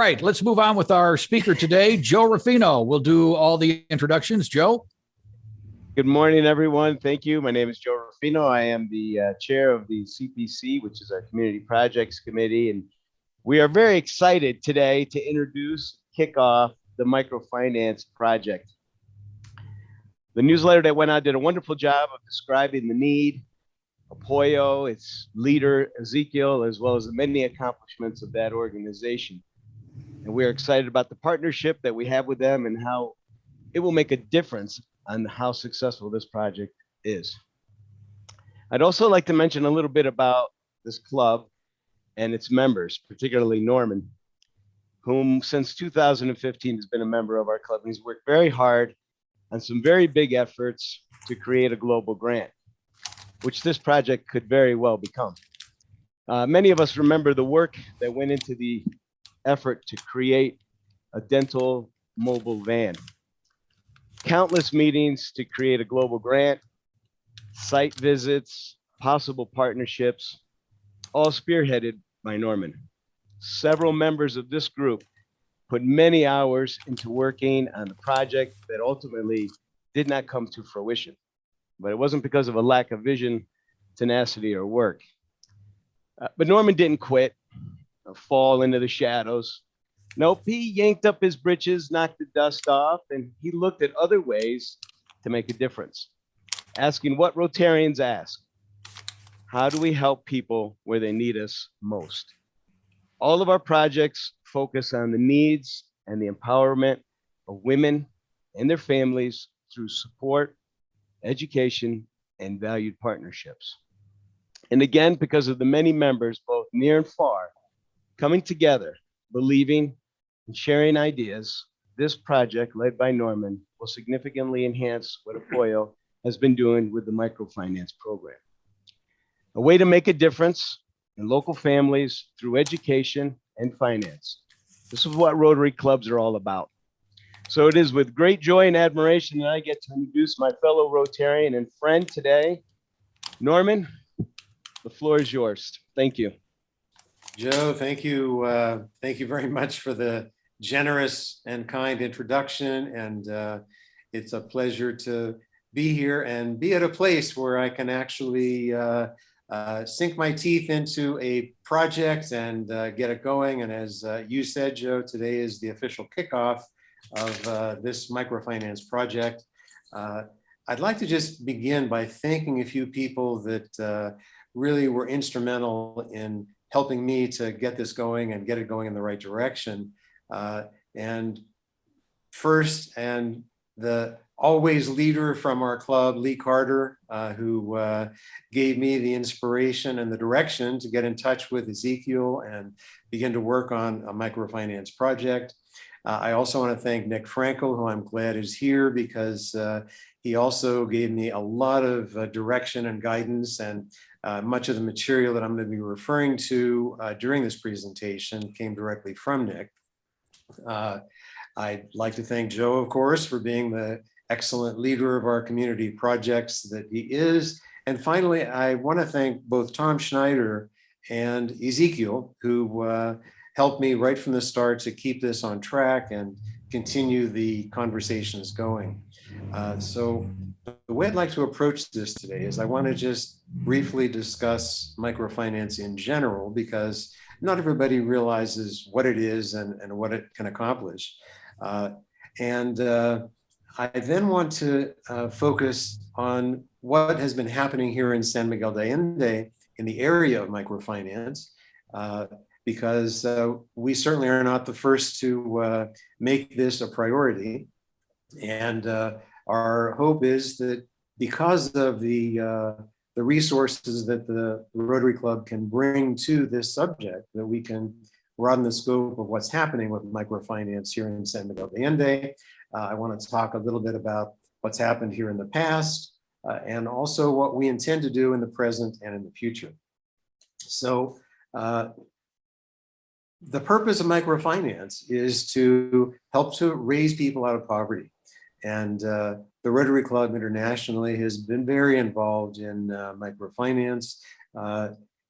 right, let's move on with our speaker today, Joe Ruffino. We'll do all the introductions. Joe? Good morning, everyone. Thank you. My name is Joe Ruffino. I am the chair of the CPC, which is our Community Projects Committee. And we are very excited today to introduce, kick off the microfinance project. The newsletter that went out did a wonderful job of describing the need, Apoyo, its leader, Ezekiel, as well as the many accomplishments of that organization. And we're excited about the partnership that we have with them and how it will make a difference on how successful this project is. I'd also like to mention a little bit about this club and its members, particularly Norman, whom since 2015 has been a member of our club. He's worked very hard on some very big efforts to create a global grant, which this project could very well become. Many of us remember the work that went into the effort to create a dental mobile van. Countless meetings to create a global grant, site visits, possible partnerships, all spearheaded by Norman. Several members of this group put many hours into working on the project that ultimately did not come to fruition. But it wasn't because of a lack of vision, tenacity, or work. But Norman didn't quit or fall into the shadows. Nope, he yanked up his britches, knocked the dust off, and he looked at other ways to make a difference, asking what Rotarians ask: how do we help people where they need us most? All of our projects focus on the needs and the empowerment of women and their families through support, education, and valued partnerships. And again, because of the many members, both near and far, coming together, believing, and sharing ideas, this project led by Norman will significantly enhance what Apoyo has been doing with the microfinance program. A way to make a difference in local families through education and finance. This is what Rotary clubs are all about. So it is with great joy and admiration that I get to introduce my fellow Rotarian and friend today, Norman. The floor is yours. Thank you. Joe, thank you. Thank you very much for the generous and kind introduction. And it's a pleasure to be here and be at a place where I can actually sink my teeth into a project and get it going. And as you said, Joe, today is the official kickoff of this microfinance project. I'd like to just begin by thanking a few people that really were instrumental in helping me to get this going and get it going in the right direction. And first, and the always leader from our club, Lee Carter, who gave me the inspiration and the direction to get in touch with Ezekiel and begin to work on a microfinance project. I also want to thank Nick Frankel, who I'm glad is here, because he also gave me a lot of direction and guidance, and much of the material that I'm going to be referring to during this presentation came directly from Nick. I'd like to thank Joe, of course, for being the excellent leader of our community projects that he is. And finally, I want to thank both Tom Schneider and Ezekiel, who helped me right from the start to keep this on track and continue the conversations going. So the way I'd like to approach this today is I want to just briefly discuss microfinance in general, because not everybody realizes what it is and what it can accomplish. I then want to focus on what has been happening here in San Miguel de Allende in the area of microfinance, because we certainly are not the first to make this a priority. And our hope is that because of the resources that the Rotary Club can bring to this subject, that we can broaden the scope of what's happening with microfinance here in San Miguel de Allende. I want to talk a little bit about what's happened here in the past, and also what we intend to do in the present and in the future. So the purpose of microfinance is to help to raise people out of poverty. And the Rotary Club internationally has been very involved in microfinance.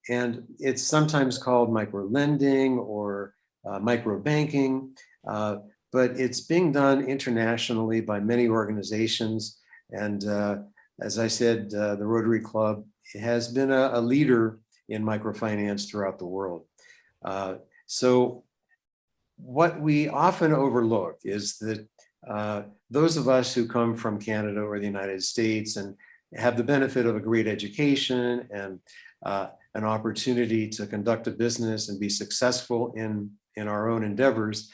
And it's sometimes called microlending or micro banking, but it's being done internationally by many organizations. And as I said, the Rotary Club has been a leader in microfinance throughout the world. So what we often overlook is that those of us who come from Canada or the United States and have the benefit of a great education and an opportunity to conduct a business and be successful in our own endeavors,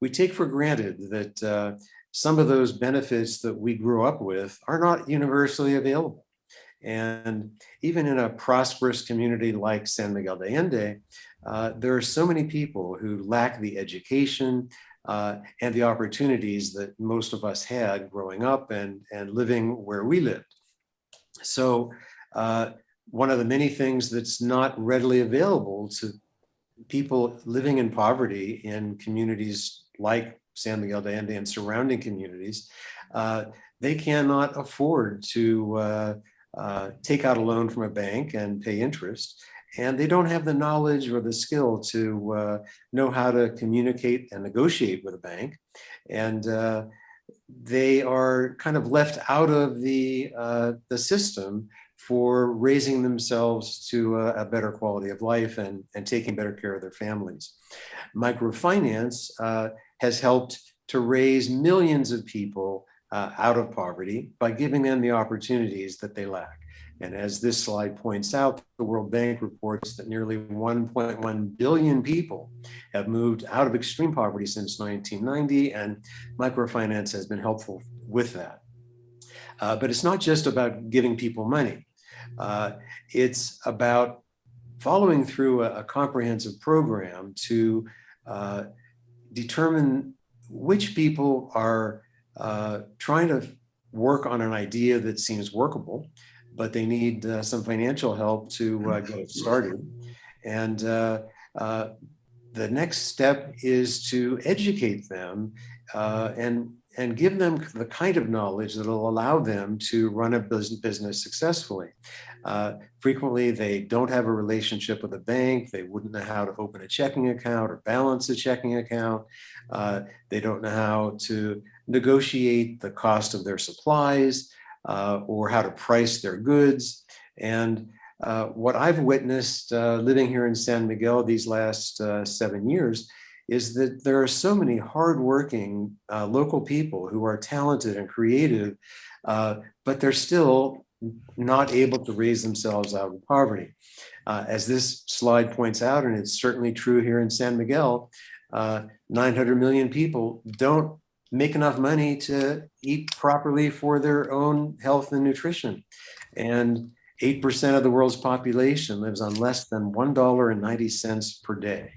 we take for granted that some of those benefits that we grew up with are not universally available. And even in a prosperous community like San Miguel de Allende, there are so many people who lack the education and the opportunities that most of us had growing up and living where we lived. So one of the many things that's not readily available to people living in poverty in communities like San Miguel de Allende and surrounding communities, they cannot afford to take out a loan from a bank and pay interest. And they don't have the knowledge or the skill to know how to communicate and negotiate with a bank. And they are kind of left out of the system for raising themselves to a better quality of life and taking better care of their families. Microfinance has helped to raise millions of people out of poverty by giving them the opportunities that they lack. And as this slide points out, the World Bank reports that nearly 1.1 billion people have moved out of extreme poverty since 1990, and microfinance has been helpful with that. But it's not just about giving people money. It's about following through a comprehensive program to determine which people are trying to work on an idea that seems workable, but they need some financial help to get it started. And the next step is to educate them and give them the kind of knowledge that will allow them to run a business successfully. Frequently, they don't have a relationship with a bank. They wouldn't know how to open a checking account or balance a checking account. They don't know how to negotiate the cost of their supplies or how to price their goods. And what I've witnessed living here in San Miguel these last 7 years is that there are so many hardworking local people who are talented and creative, but they're still not able to raise themselves out of poverty. As this slide points out, and it's certainly true here in San Miguel, 900 million people don't make enough money to eat properly for their own health and nutrition. And 8% of the world's population lives on less than $1.90 per day.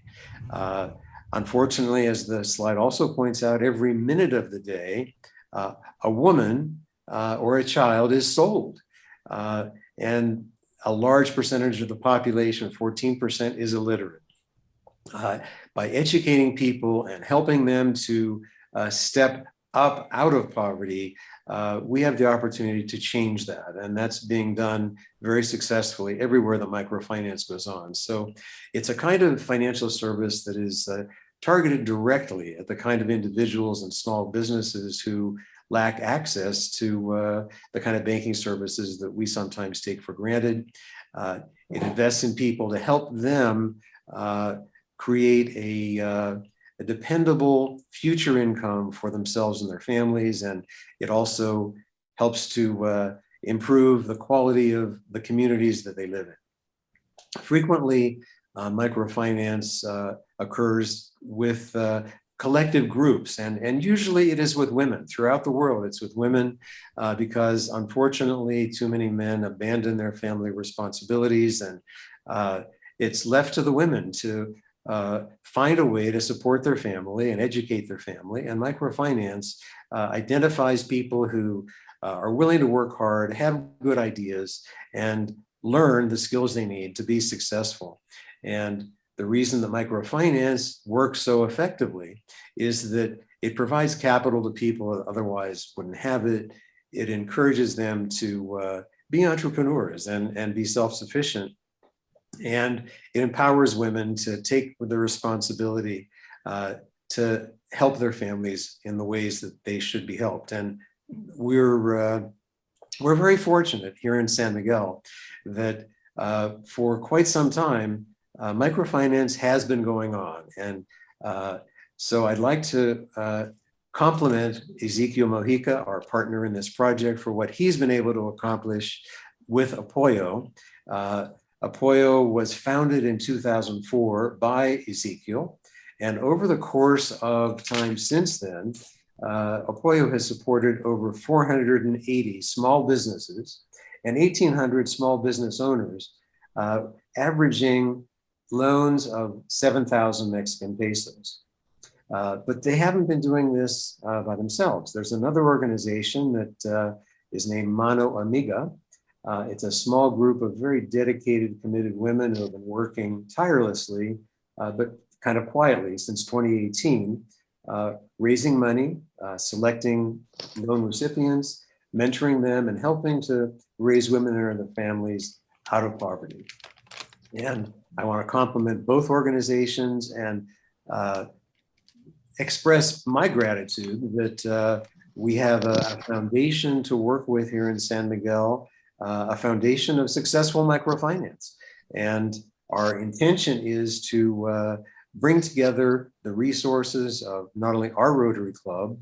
Unfortunately, as the slide also points out, every minute of the day, a woman or a child is sold. And a large percentage of the population, 14%, is illiterate. By educating people and helping them to step up out of poverty, we have the opportunity to change that. And that's being done very successfully everywhere that microfinance goes on. So it's a kind of financial service that is targeted directly at the kind of individuals and small businesses who lack access to the kind of banking services that we sometimes take for granted. It invests in people to help them create a dependable future income for themselves and their families. And it also helps to improve the quality of the communities that they live in. Frequently, microfinance occurs with collective groups, and usually it is with women. Throughout the world, it's with women because unfortunately too many men abandon their family responsibilities, and it's left to the women to find a way to support their family and educate their family. And microfinance identifies people who are willing to work hard, have good ideas, and learn the skills they need to be successful. And the reason that microfinance works so effectively is that it provides capital to people that otherwise wouldn't have it. It encourages them to be entrepreneurs and be self-sufficient. And it empowers women to take the responsibility to help their families in the ways that they should be helped. And we're very fortunate here in San Miguel that for quite some time, microfinance has been going on. And so I'd like to compliment Ezequiel Mojica, our partner in this project, for what he's been able to accomplish with Apoyo. Apoyo was founded in 2004 by Ezequiel. And over the course of time since then, Apoyo has supported over 480 small businesses and 1,800 small business owners, averaging loans of 7,000 Mexican pesos. But they haven't been doing this by themselves. There's another organization that is named Mano Amiga. It's a small group of very dedicated, committed women who have been working tirelessly, but kind of quietly since 2018, raising money, selecting loan recipients, mentoring them, and helping to raise women and their families out of poverty. And I want to compliment both organizations and express my gratitude that we have a foundation to work with here in San Miguel, a foundation of successful microfinance. And our intention is to bring together the resources of not only our Rotary Club,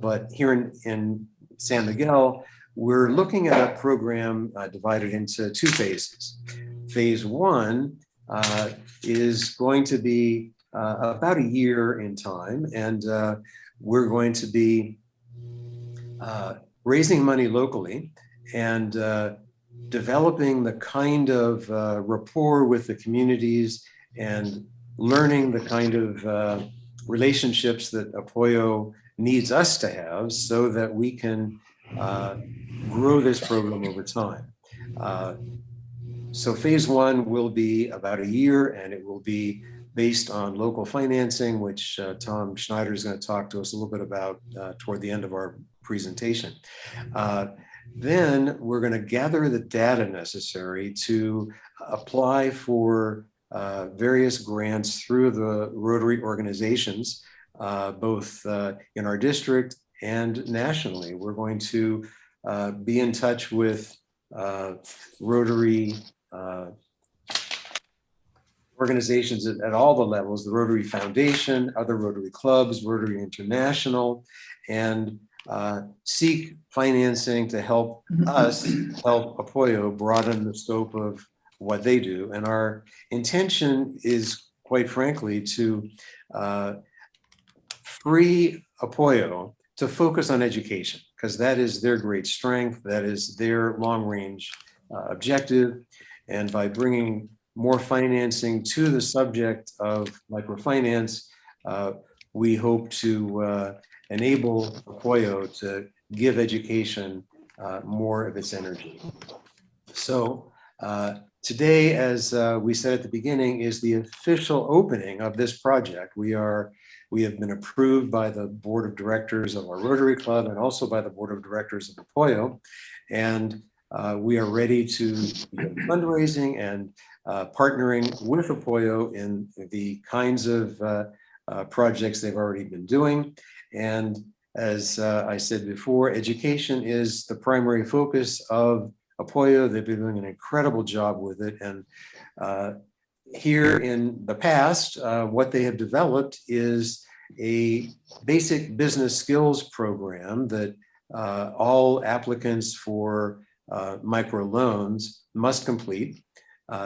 but here in San Miguel, we're looking at a program divided into two phases. Phase one is going to be about a year in time, and we're going to be raising money locally and developing the kind of rapport with the communities and learning the kind of relationships that Apoyo needs us to have so that we can grow this program over time. So phase one will be about a year, and it will be based on local financing, which Tom Schneider is going to talk to us a little bit about toward the end of our presentation. Then we're going to gather the data necessary to apply for various grants through the Rotary organizations, both in our district and nationally. We're going to be in touch with Rotary organizations at all the levels, the Rotary Foundation, other Rotary clubs, Rotary International, and seek financing to help us help Apoyo broaden the scope of what they do. And our intention is, quite frankly, to free Apoyo to focus on education, because that is their great strength, that is their long-range objective. And by bringing more financing to the subject of microfinance, we hope to enable Apoyo to give education more of its energy. So today, as we said at the beginning, is the official opening of this project. We have been approved by the board of directors of our Rotary Club and also by the board of directors of Apoyo. And we are ready to begin fundraising and partnering with Apoyo in the kinds of projects they've already been doing. And as I said before, education is the primary focus of Apoyo. They've been doing an incredible job with it. And here in the past, what they have developed is a basic business skills program that all applicants for microloans must complete.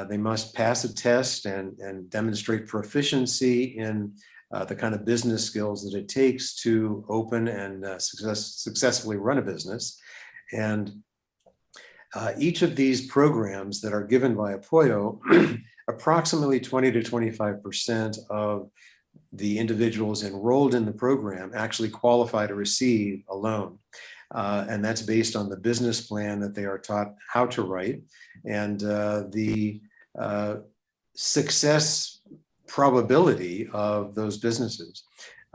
They must pass a test and demonstrate proficiency in the kind of business skills that it takes to open and successfully run a business. And each of these programs that are given by Apoyo, approximately 20 to 25% of the individuals enrolled in the program actually qualify to receive a loan. And that's based on the business plan that they are taught how to write and the success probability of those businesses.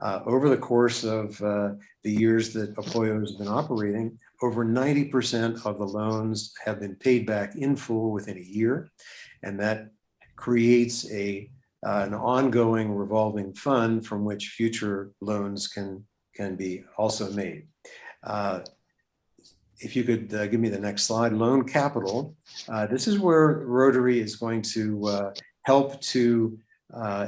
Over the course of the years that Apoyo has been operating, over 90% of the loans have been paid back in full within a year. And that creates an ongoing revolving fund from which future loans can be also made. If you could give me the next slide, loan capital. This is where Rotary is going to help to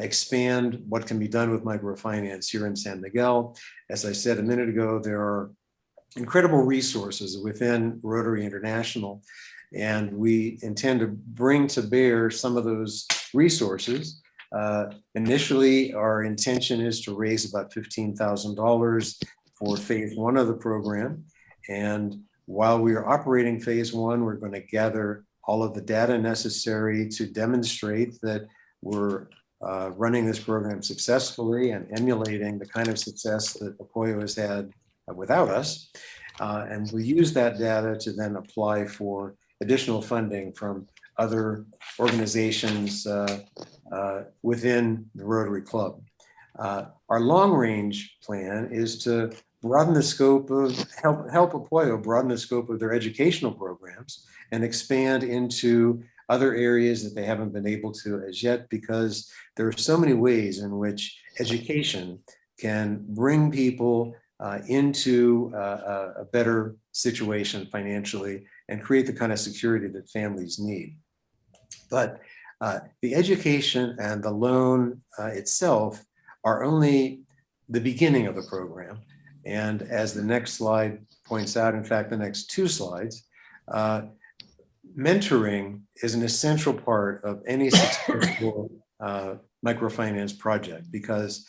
expand what can be done with microfinance here in San Miguel. As I said a minute ago, there are incredible resources within Rotary International, and we intend to bring to bear some of those resources. Initially, our intention is to raise about $15,000 for phase 1 of the program. And while we are operating phase 1, we're going to gather all of the data necessary to demonstrate that we're running this program successfully and emulating the kind of success that Apoyo has had without us. And we use that data to then apply for additional funding from other organizations within the Rotary Club. Our long-range plan is to broaden the scope of, help Apoyo broaden the scope of their educational programs and expand into other areas that they haven't been able to as yet, because there are so many ways in which education can bring people into a better situation financially and create the kind of security that families need. But the education and the loan itself are only the beginning of the program. And as the next slide points out, in fact, the next 2 slides, mentoring is an essential part of any successful microfinance project, because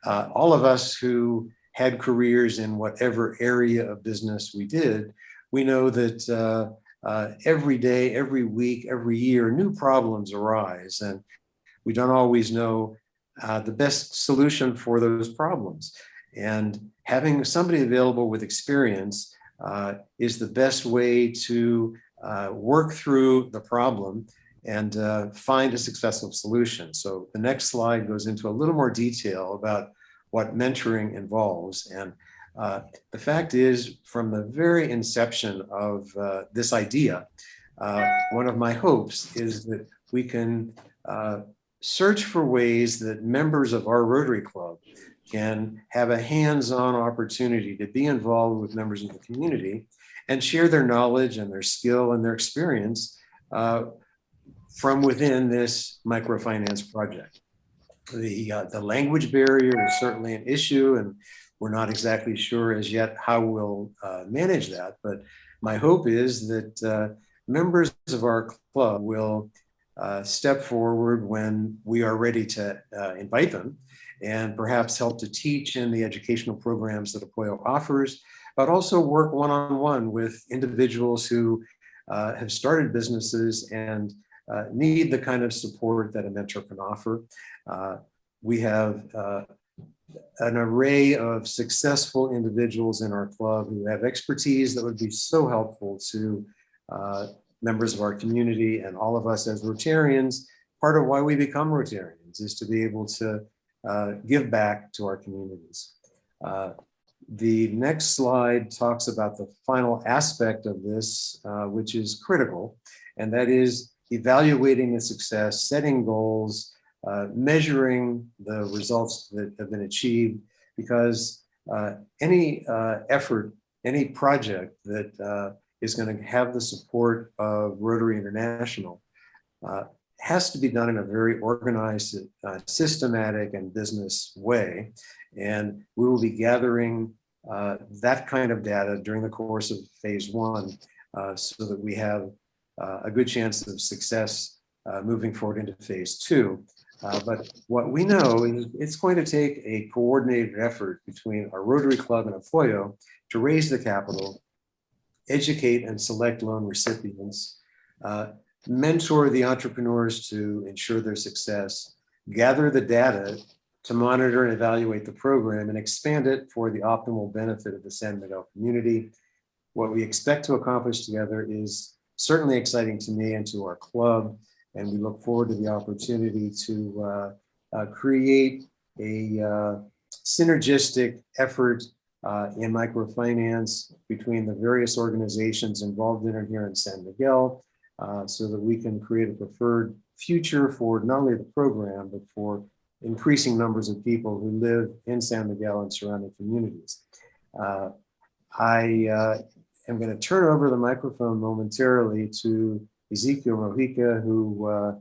all of us who had careers in whatever area of business we did, we know that every day, every week, every year, new problems arise, and we don't always know the best solution for those problems. And having somebody available with experience is the best way to work through the problem and find a successful solution. So the next slide goes into a little more detail about what mentoring involves. And the fact is, from the very inception of this idea, one of my hopes is that we can search for ways that members of our Rotary Club can have a hands-on opportunity to be involved with members of the community and share their knowledge and their skill and their experience from within this microfinance project. The language barrier is certainly an issue, and we're not exactly sure as yet how we'll manage that. But my hope is that members of our club will step forward when we are ready to invite them, and perhaps help to teach in the educational programs that Apoyo offers, but also work one-on-one with individuals who have started businesses and need the kind of support that a mentor can offer. We have an array of successful individuals in our club who have expertise that would be so helpful to members of our community and all of us as Rotarians. Part of why we become Rotarians is to be able to give back to our communities. The next slide talks about the final aspect of this, which is critical, and that is evaluating the success, setting goals, measuring the results that have been achieved, because any effort, any project that is going to have the support of Rotary International has to be done in a very organized, systematic, and business way. And we will be gathering that kind of data during the course of phase 1 so that we have a good chance of success moving forward into phase 2. But what we know is it's going to take a coordinated effort between our Rotary Club and Apoyo to raise the capital, educate and select loan recipients, mentor the entrepreneurs to ensure their success, gather the data to monitor and evaluate the program, and expand it for the optimal benefit of the San Miguel community. What we expect to accomplish together is certainly exciting to me and to our club, and we look forward to the opportunity to create a synergistic effort in microfinance between the various organizations involved in it here in San Miguel, so that we can create a preferred future for not only the program, but for increasing numbers of people who live in San Miguel and surrounding communities. I am going to turn over the microphone momentarily to Ezekiel Mojica, who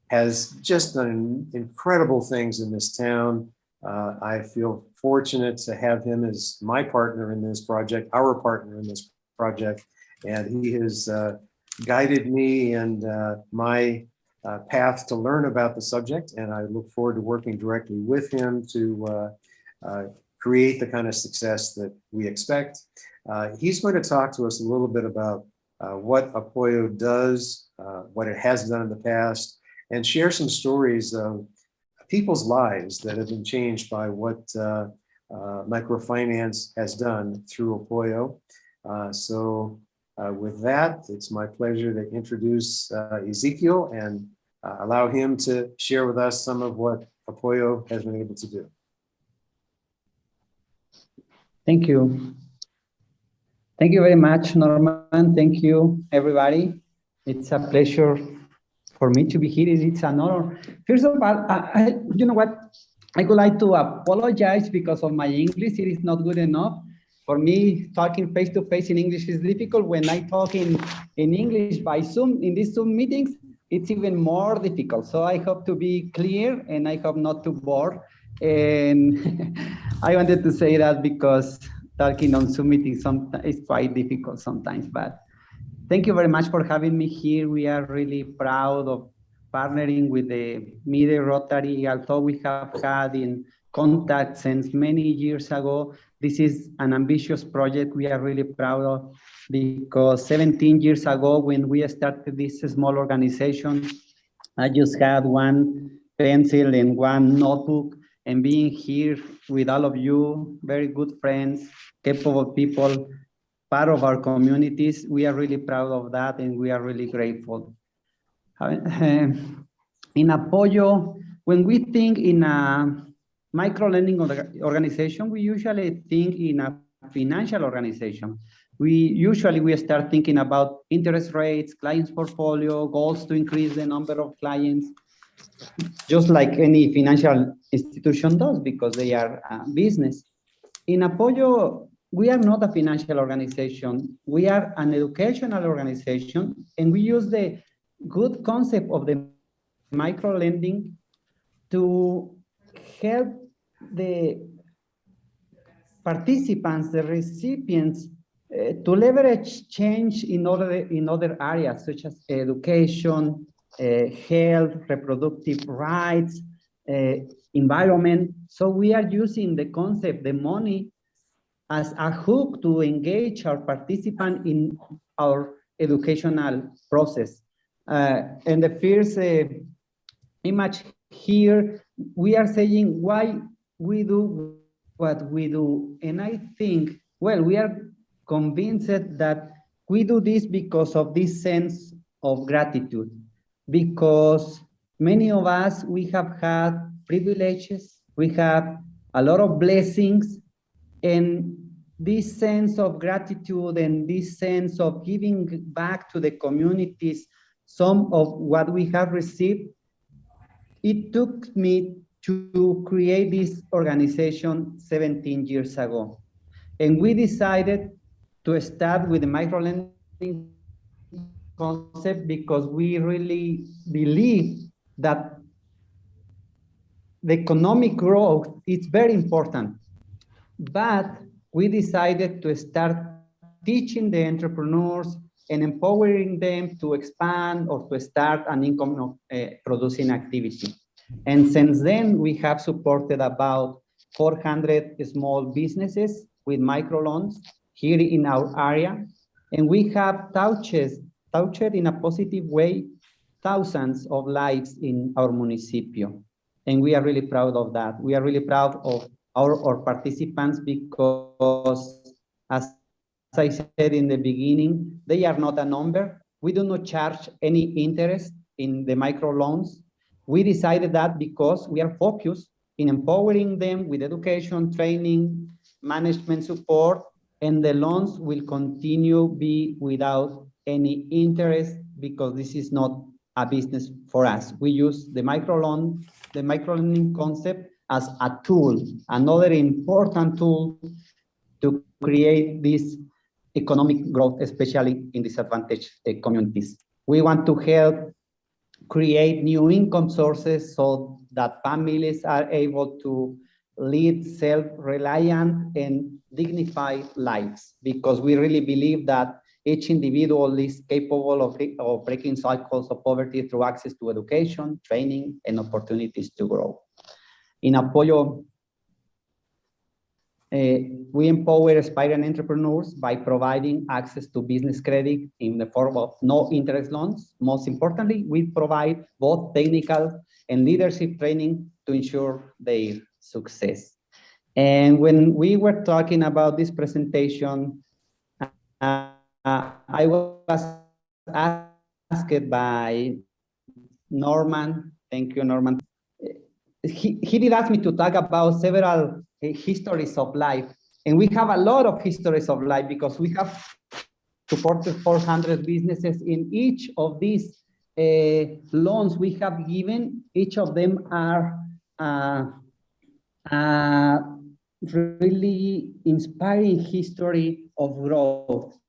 has just done incredible things in this town. I feel fortunate to have him as my partner in this project, our partner in this project, and he has guided me and my path to learn about the subject, and I look forward to working directly with him to create the kind of success that we expect. He's going to talk to us a little bit about what Apoyo does, what it has done in the past, and share some stories of people's lives that have been changed by what microfinance has done through Apoyo. With that, it's my pleasure to introduce Ezekiel and allow him to share with us some of what Apoyo has been able to do. Thank you. Thank you very much, Norman. Thank you, everybody. It's a pleasure for me to be here. It's an honor. First of all, you know what? I would like to apologize because of my English. It is not good enough. For me, talking face-to-face in English is difficult. When I talk in English by Zoom, in these Zoom meetings, it's even more difficult. So I hope to be clear and I hope not to bore. And I wanted to say that because talking on Zoom meetings is quite difficult sometimes, but thank you very much for having me here. We are really proud of partnering with the Midday Rotary. Although we have had in contact since many years ago, this is an ambitious project we are really proud of, because 17 years ago when we started this small organization, I just had one pencil and one notebook, and being here with all of you, very good friends, capable people, part of our communities, we are really proud of that and we are really grateful. In Apoyo, when we think in a micro-lending organization, we usually think in a financial organization. We start thinking about interest rates, clients' portfolio, goals to increase the number of clients, just like any financial institution does because they are a business. In Apoyo, we are not a financial organization. We are an educational organization, and we use the good concept of the micro-lending to help the participants, the recipients, to leverage change in other areas such as education, health, reproductive rights, environment. So we are using the concept, the money, as a hook to engage our participant in our educational process. And the first image here, we are saying why we do what we do. And I think, well, we are convinced that we do this because of this sense of gratitude, because many of us, we have had privileges, we have a lot of blessings, and this sense of gratitude and this sense of giving back to the communities some of what we have received, it took me to create this organization 17 years ago. And we decided to start with the micro-lending concept because we really believe that the economic growth is very important. But we decided to start teaching the entrepreneurs and empowering them to expand or to start an income producing activity. And since then, we have supported about 400 small businesses with microloans here in our area. And we have touched in a positive way thousands of lives in our municipio. And we are really proud of that. We are really proud of our participants because, as I said in the beginning, they are not a number. We do not charge any interest in the microloans. We decided that because we are focused in empowering them with education, training, management support, and the loans will continue be without any interest because this is not a business for us. We use the microlending concept as a tool, another important tool to create this economic growth, especially in disadvantaged communities. We want to help create new income sources so that families are able to lead self-reliant and dignified lives, because we really believe that each individual is capable of breaking cycles of poverty through access to education, training, and opportunities to grow. In Apoyo, we empower aspiring entrepreneurs by providing access to business credit in the form of no interest loans. Most importantly, we provide both technical and leadership training to ensure their success. And when we were talking about this presentation, I was asked by Norman, thank you, Norman. He did ask me to talk about several histories of life. And we have a lot of histories of life because we have supported 400 businesses in each of these loans we have given. Each of them are really inspiring history of growth.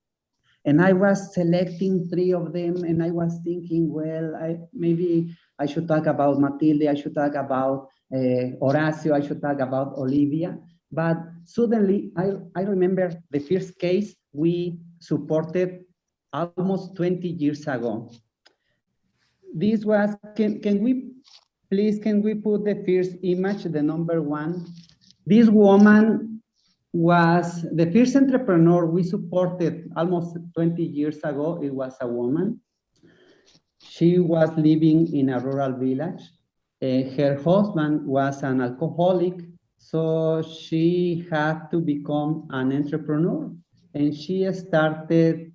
And I was selecting 3 of them, and I was thinking, well, maybe I should talk about Matilde, I should talk about Horacio, I should talk about Olivia. But suddenly, I remember the first case we supported almost 20 years ago. This was, can we put the first image, the number 1? This woman was the first entrepreneur we supported almost 20 years ago. It was a woman. She was living in a rural village. Her husband was an alcoholic, so she had to become an entrepreneur. And she started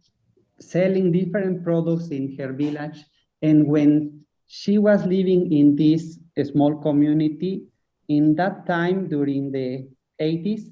selling different products in her village. And when she was living in this small community, in that time during the 80s,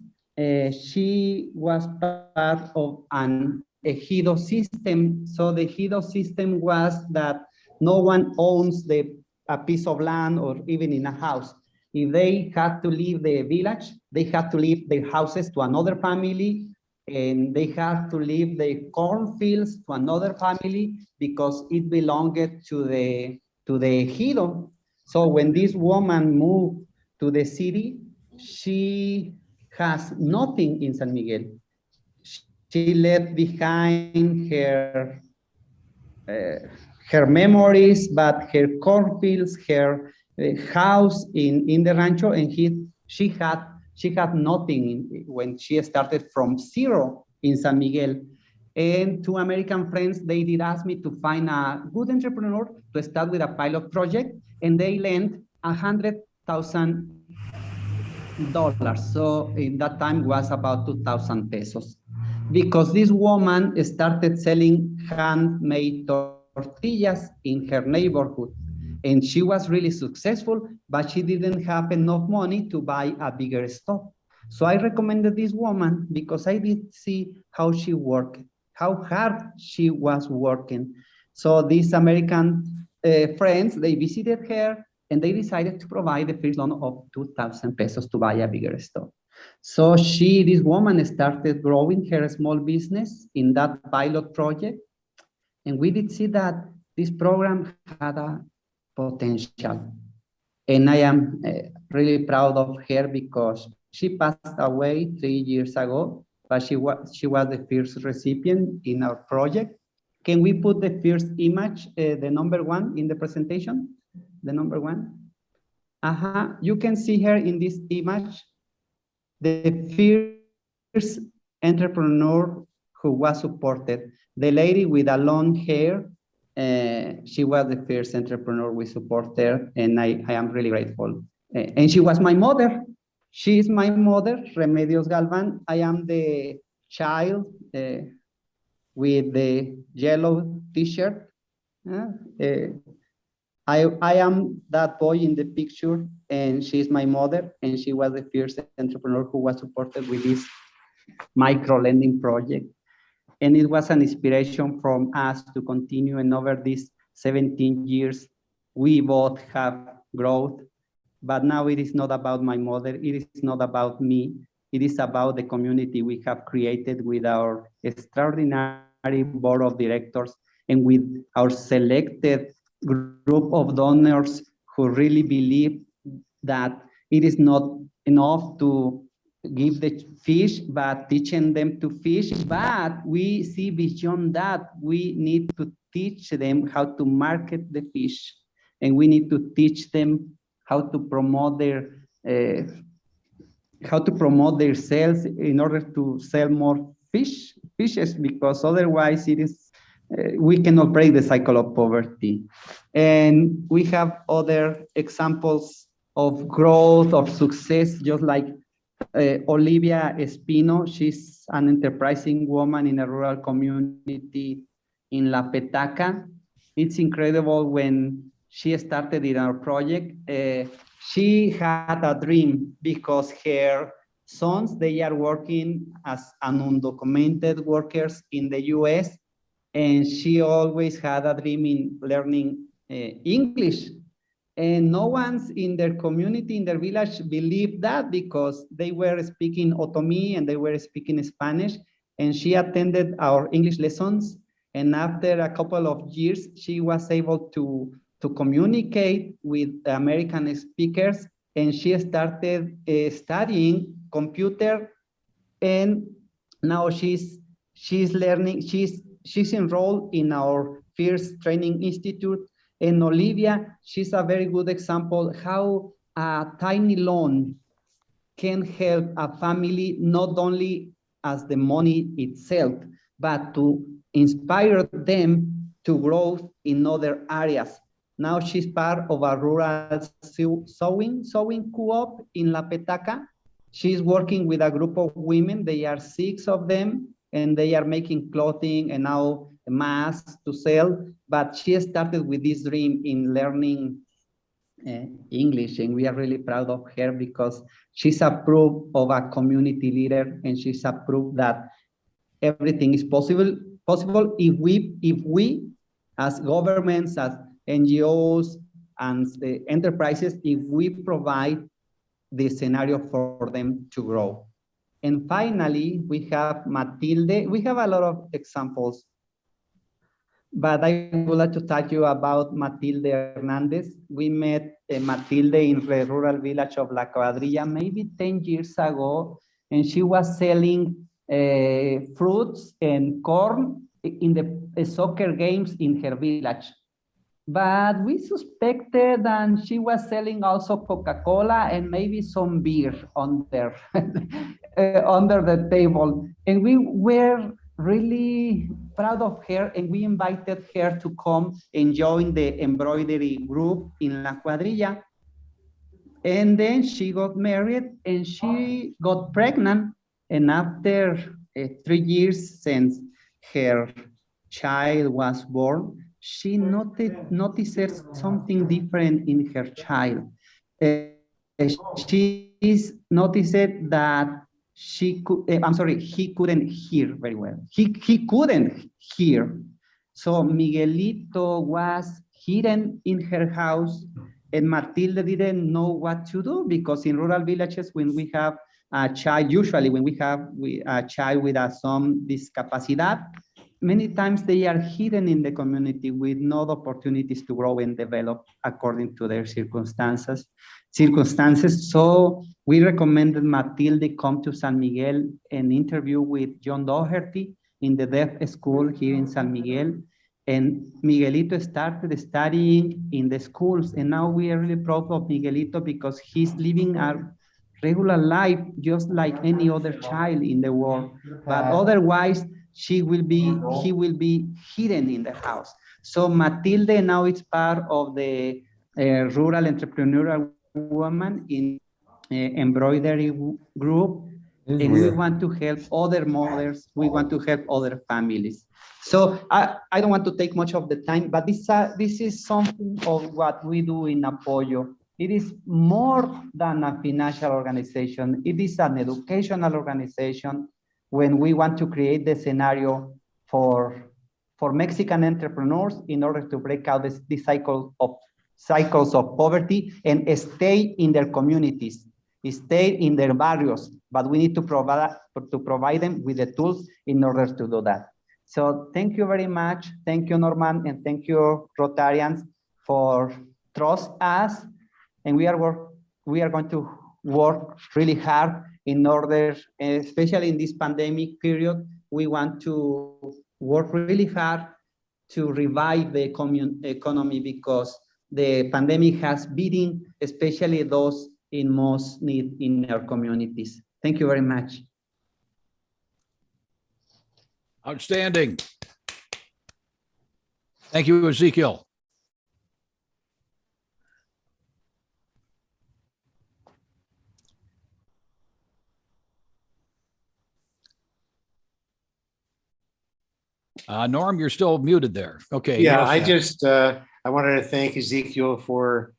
she was part of an ejido system. So the ejido system was that no one owns a piece of land or even in a house. If they had to leave the village, they had to leave their houses to another family, and they had to leave the cornfields to another family because it belonged to the ejido. So when this woman moved to the city, she has nothing in San Miguel. She left behind her memories, but her cornfields, her house in the rancho, and she had nothing when she started from 0 in San Miguel. And 2 American friends, they did ask me to find a good entrepreneur to start with a pilot project, and they lent $100,000. So in that time was about 2,000 pesos. Because this woman started selling handmade tortillas in her neighborhood. And she was really successful, but she didn't have enough money to buy a bigger store. So I recommended this woman because I did see how she worked, how hard she was working. So these American friends, they visited her and they decided to provide the first loan of 2,000 pesos to buy a bigger store. So this woman started growing her small business in that pilot project. And we did see that this program had a potential. And I am really proud of her because she passed away 3 years ago, but she was the first recipient in our project. Can we put the first image, the number 1 in the presentation? The number 1. You can see her in this image, the first entrepreneur who was supported. The lady with the long hair, she was the first entrepreneur we supported, and I am really grateful. And she was my mother. She is my mother, Remedios Galvan. I am the child with the yellow t-shirt. I am that boy in the picture, and she's my mother, and she was the first entrepreneur who was supported with this micro lending project. And it was an inspiration from us to continue, and over these 17 years, we both have growth, but now it is not about my mother, it is not about me, it is about the community we have created with our extraordinary board of directors and with our selected group of donors who really believe that it is not enough to give the fish, but teaching them to fish. But we see beyond that, we need to teach them how to market the fish, and we need to teach them how to promote their sales in order to sell more fishes, because otherwise it is we cannot break the cycle of poverty. And we have other examples of growth, of success, just like Olivia Espino. She's an enterprising woman in a rural community in La Petaca. It's incredible when she started in our project. She had a dream because her sons, they are working as undocumented workers in the US, and she always had a dream in learning English. And no one's in their community, in their village, believed that, because they were speaking Otomi and they were speaking Spanish. And she attended our English lessons. And after a couple of years, she was able to communicate with American speakers. And she started studying computer. And now she's learning, she's enrolled in our first training institute. And Olivia, she's a very good example how a tiny loan can help a family, not only as the money itself, but to inspire them to grow in other areas. Now she's part of a rural sewing co-op in La Petaca. She's working with a group of women. They are 6 of them, and they are making clothing and now masks to sell. But she started with this dream in learning English, and we are really proud of her because she's a proof of a community leader, and she's a proof that everything is possible if we as governments, as NGOs and enterprises, if we provide the scenario for them to grow. And finally, we have Matilde. We have a lot of examples, but I would like to tell you about Matilde Hernandez. We met Matilde in the rural village of La Cuadrilla maybe 10 years ago, and she was selling fruits and corn in the soccer games in her village. But we suspected that she was selling also Coca-Cola and maybe some beer under the table. And we were really proud of her, and we invited her to come and join the embroidery group in La Cuadrilla. And then she got married and she got pregnant. And after 3 years since her child was born, she noticed something different in her child. She noticed that he couldn't hear very well. He couldn't hear. So Miguelito was hidden in her house, and Matilde didn't know what to do, because in rural villages, when we have a child, usually when we have a child with some discapacidad, many times they are hidden in the community with no opportunities to grow and develop according to their circumstances. So we recommended Matilde come to San Miguel and interview with John Doherty in the deaf school here in San Miguel. And Miguelito started studying in the schools. And now we are really proud of Miguelito because he's living a regular life just like any other child in the world. But otherwise, he will be hidden in the house. So Matilde now is part of the rural entrepreneurial woman in embroidery group. And we want to help other mothers. We want to help other families. So I don't want to take much of the time, but this is something of what we do in Apoyo. It is more than a financial organization. It is an educational organization when we want to create the scenario for for Mexican entrepreneurs in order to break out this cycles of poverty and stay in their communities, stay in their barrios, but we need to provide them with the tools in order to do that. So thank you very much. Thank you, Norman, and thank you, Rotarians, for trust us. And we are going to work really hard in order, especially in this pandemic period, we want to work really hard to revive the economy because the pandemic has beaten especially those in most need in our communities. Thank you very much. Outstanding. Thank you, Ezekiel. Norm, you're still muted there. Okay. Yeah, I wanted to thank Ezekiel for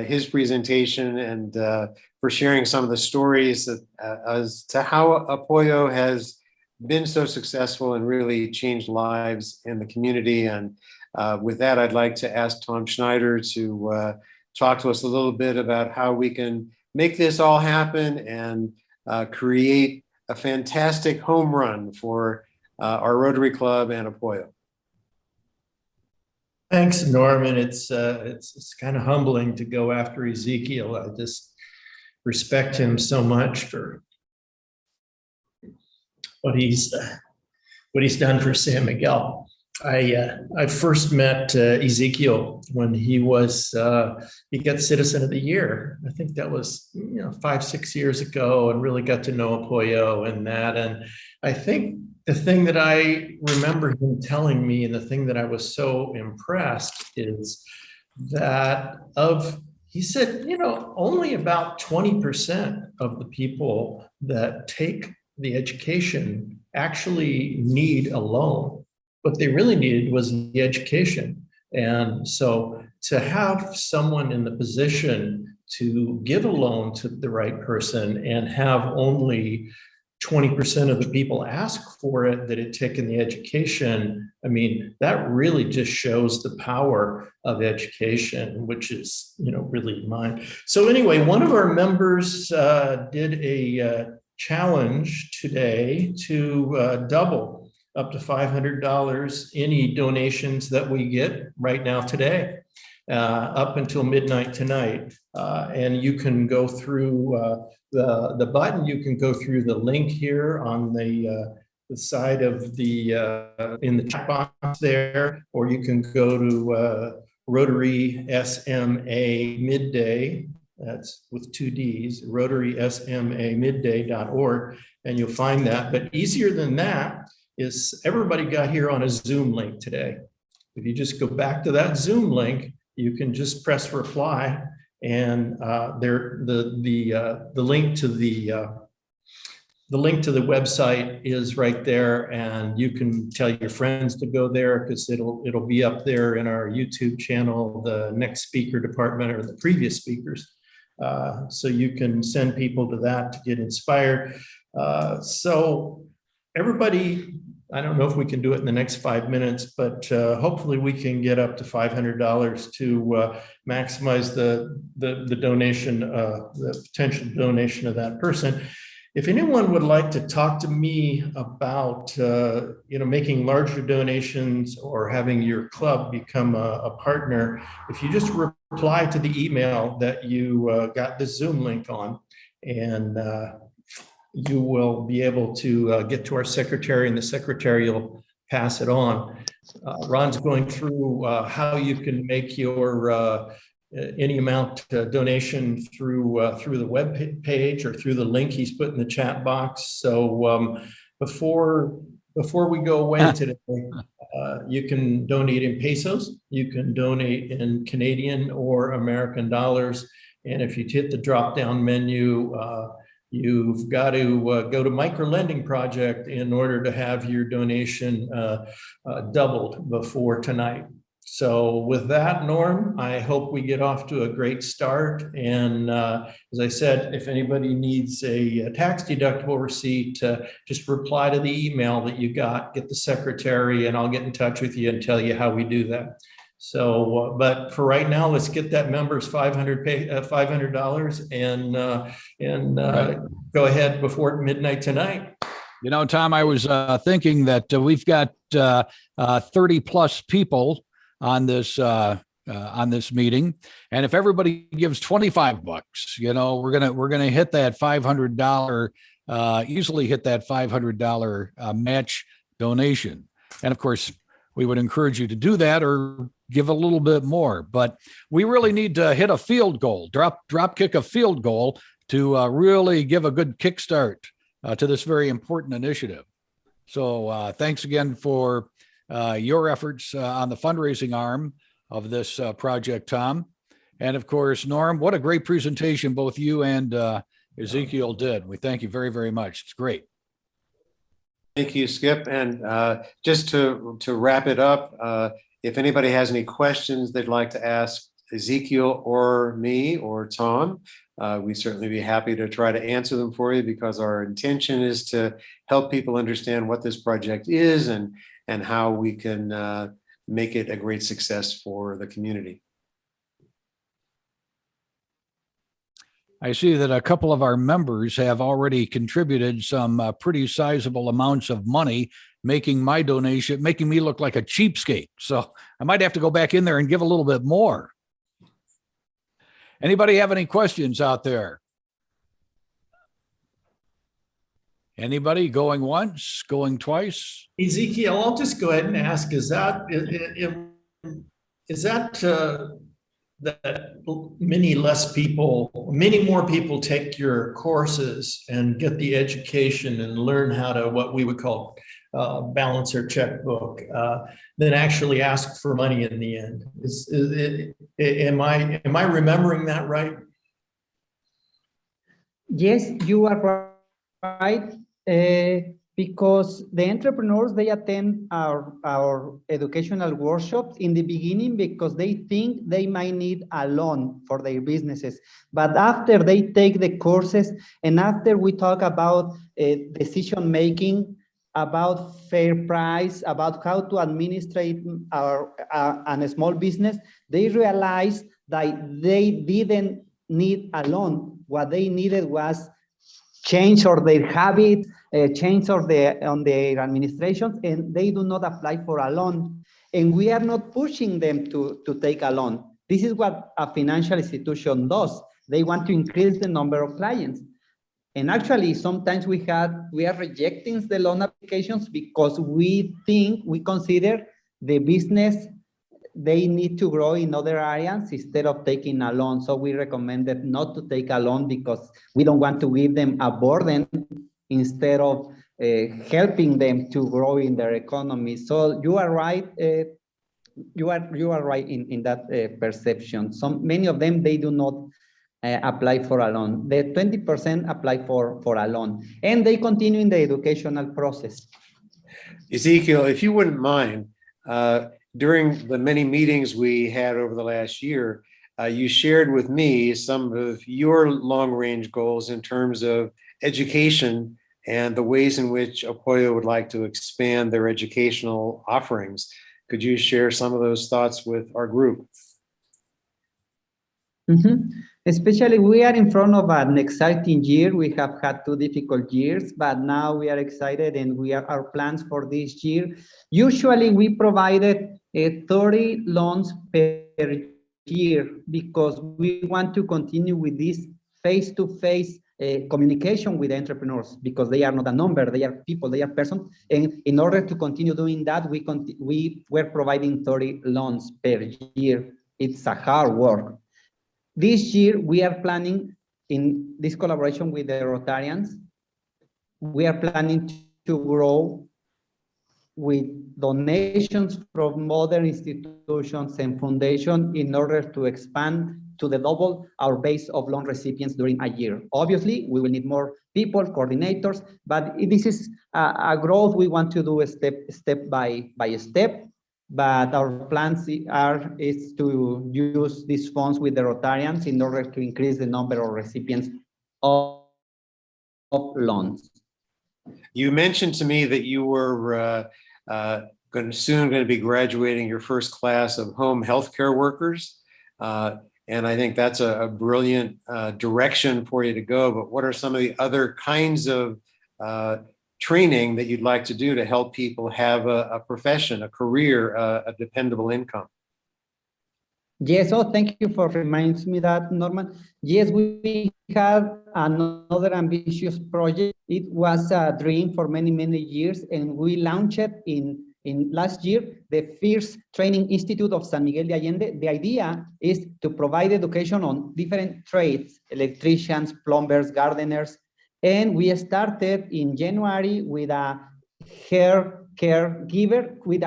his presentation and for sharing some of the stories that, as to how Apoyo has been so successful and really changed lives in the community. And with that, I'd like to ask Tom Schneider to talk to us a little bit about how we can make this all happen and create a fantastic home run for our Rotary Club and Apoyo. Thanks, Norman. It's kind of humbling to go after Ezekiel. I just respect him so much for what he's done for San Miguel. I first met Ezekiel when he got Citizen of the Year. I think that was 5-6 years ago, and really got to know Apoyo and that. And I think the thing that I remember him telling me, and the thing that I was so impressed, is that he said, only about 20% of the people that take the education actually need a loan. What they really needed was the education. And so to have someone in the position to give a loan to the right person and have only 20% of the people ask for it that had taken the education, I mean, that really just shows the power of education, which is, really mine. So anyway, one of our members did a challenge today to double up to $500 any donations that we get right now today, up until midnight tonight. And you can go through the button, you can go through the link here on the side of the, in the chat box there, or you can go to Rotary SMA Midday, that's with 2 Ds, rotarysmamidday.org, and you'll find that. But easier than that is everybody got here on a Zoom link today. If you just go back to that Zoom link, you can just press reply, and the link to the website is right there, and you can tell your friends to go there because it'll be up there in our YouTube channel, the next speaker department or the previous speakers. So you can send people to that to get inspired. So everybody, I don't know if we can do it in the next 5 minutes, but hopefully we can get up to $500 to maximize the donation, the potential donation of that person. If anyone would like to talk to me about making larger donations or having your club become a partner, if you just reply to the email that you got the Zoom link on, and you will be able to get to our secretary, and the secretary will pass it on. Ron's going through how you can make your any amount donation through the web page or through the link he's put in the chat box. So before we go away today, you can donate in pesos, you can donate in Canadian or American dollars, and if you hit the drop-down menu, you've got to go to Micro Lending Project in order to have your donation doubled before tonight. So with that, Norm, I hope we get off to a great start. And as I said, if anybody needs a tax deductible receipt, just reply to the email that you got, get the secretary, and I'll get in touch with you and tell you how we do that. So, but for right now, let's get that members $500 and go ahead before midnight tonight. You know, Tom, I was thinking that we've got 30 plus people on this meeting, and if everybody gives $25, you know, we're gonna hit that $500 easily hit that $500 match donation. And of course, we would encourage you to do that or give a little bit more, but we really need to hit a field goal, drop kick a field goal to really give a good kickstart to this very important initiative. So thanks again for your efforts on the fundraising arm of this project, Tom. And of course, Norm, what a great presentation both you and Ezekiel did. We thank you very, very much. It's great. Thank you, Skip. And just to wrap it up, if anybody has any questions they'd like to ask Ezekiel or me or Tom, we'd certainly be happy to try to answer them for you, because our intention is to help people understand what this project is and how we can make it a great success for the community. I see that a couple of our members have already contributed some pretty sizable amounts of money, making my donation, making me look like a cheapskate. So I might have to go back in there and give a little bit more. Anybody have any questions out there? Anybody going once, going twice? Ezekiel, I'll just go ahead and ask, is that that many more people take your courses and get the education and learn how to, what we would call balance their checkbook, than actually ask for money in the end? Am I remembering that right? Yes, you are right. Because the entrepreneurs, they attend our educational workshops in the beginning because they think they might need a loan for their businesses. But after they take the courses and after we talk about decision making, about fair price, about how to administrate a small business, they realize that they didn't need a loan. What they needed was change or their habits, change on their administrations, and they do not apply for a loan. And we are not pushing them to take a loan. This is what a financial institution does. They want to increase the number of clients. And actually, sometimes we are rejecting the loan applications because we consider the business, they need to grow in other areas instead of taking a loan. So we recommended not to take a loan because we don't want to give them a burden instead of helping them to grow in their economy. So you are right. You are right in that perception. Many of them, they do not apply for a loan. The 20% apply for a loan, and they continue in the educational process. Ezekiel, if you wouldn't mind, during the many meetings we had over the last year, you shared with me some of your long-range goals in terms of education and the ways in which Apoyo would like to expand their educational offerings. Could you share some of those thoughts with our group? Mm-hmm. Especially, we are in front of an exciting year. We have had 2 difficult years, but now we are excited, and our plans for this year. Usually, we provided 30 loans per year because we want to continue with this face-to-face communication with entrepreneurs, because they are not a number, they are people, they are persons. And in order to continue doing that, we were providing 30 loans per year. It's a hard work. This year, we are planning, in this collaboration with the Rotarians, we are planning to grow with donations from other institutions and foundations in order to expand to double our base of loan recipients during a year. Obviously, we will need more people, coordinators, but this is a growth we want to do step by step. but our plans is to use these funds with the Rotarians in order to increase the number of recipients of loans. You mentioned to me that you were soon going to be graduating your first class of home healthcare workers. And I think that's a brilliant direction for you to go. But what are some of the other kinds of training that you'd like to do to help people have a profession, a career, a dependable income? Yes, oh, thank you for reminding me that, Norman. Yes, we had another ambitious project. It was a dream for many, many years, and we launched it in last year, the first training institute of San Miguel de Allende. The idea is to provide education on different trades, electricians, plumbers, gardeners. And we started in January with a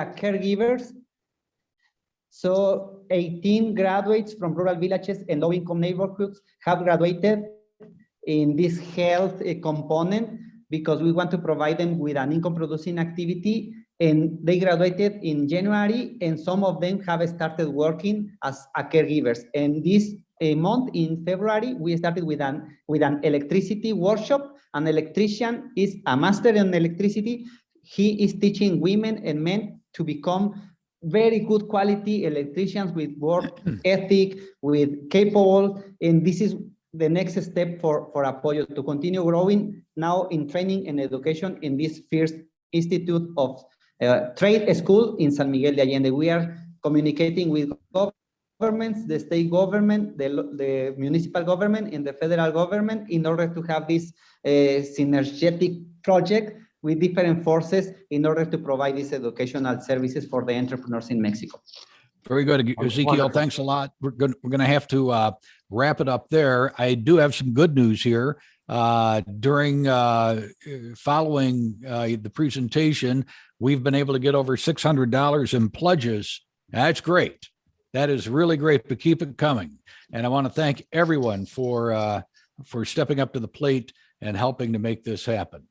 caregivers. So 18 graduates from rural villages and low-income neighborhoods have graduated in this health component because we want to provide them with an income-producing activity. And they graduated in January, and some of them have started working as caregivers. And this month in February, we started with an electricity workshop. An electrician is a master in electricity. He is teaching women and men to become very good quality electricians with work ethic, with capable, and this is the next step for Apoyo to continue growing now in training and education in this first institute of trade school in San Miguel de Allende. We are communicating with governments, the state government, the municipal government, and the federal government in order to have this synergetic project with different forces in order to provide these educational services for the entrepreneurs in Mexico. Very good, Ezekiel. Thanks a lot. We're going to have to wrap it up there. I do have some good news here. Following the presentation, we've been able to get over $600 in pledges. That's great. That is really great, but keep it coming. And I want to thank everyone for stepping up to the plate and helping to make this happen.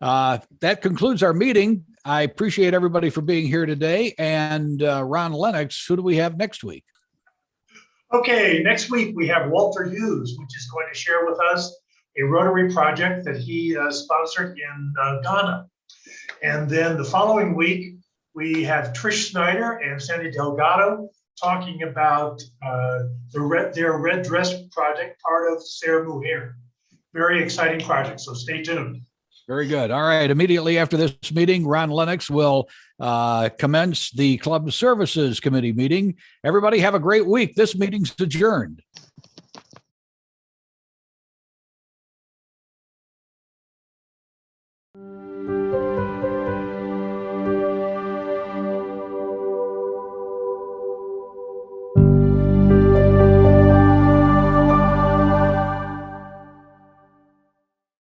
That concludes our meeting. I appreciate everybody for being here today. And Ron Lennox, who do we have next week? Okay, next week we have Walter Hughes, which is going to share with us a Rotary project that he sponsored in Ghana. And then the following week, we have Trish Snyder and Sandy Delgado talking about their Red Dress project, part of Sarah Mujer. Very exciting project, so stay tuned. Very good. All right. Immediately after this meeting, Ron Lennox will commence the Club Services Committee meeting. Everybody have a great week. This meeting's adjourned.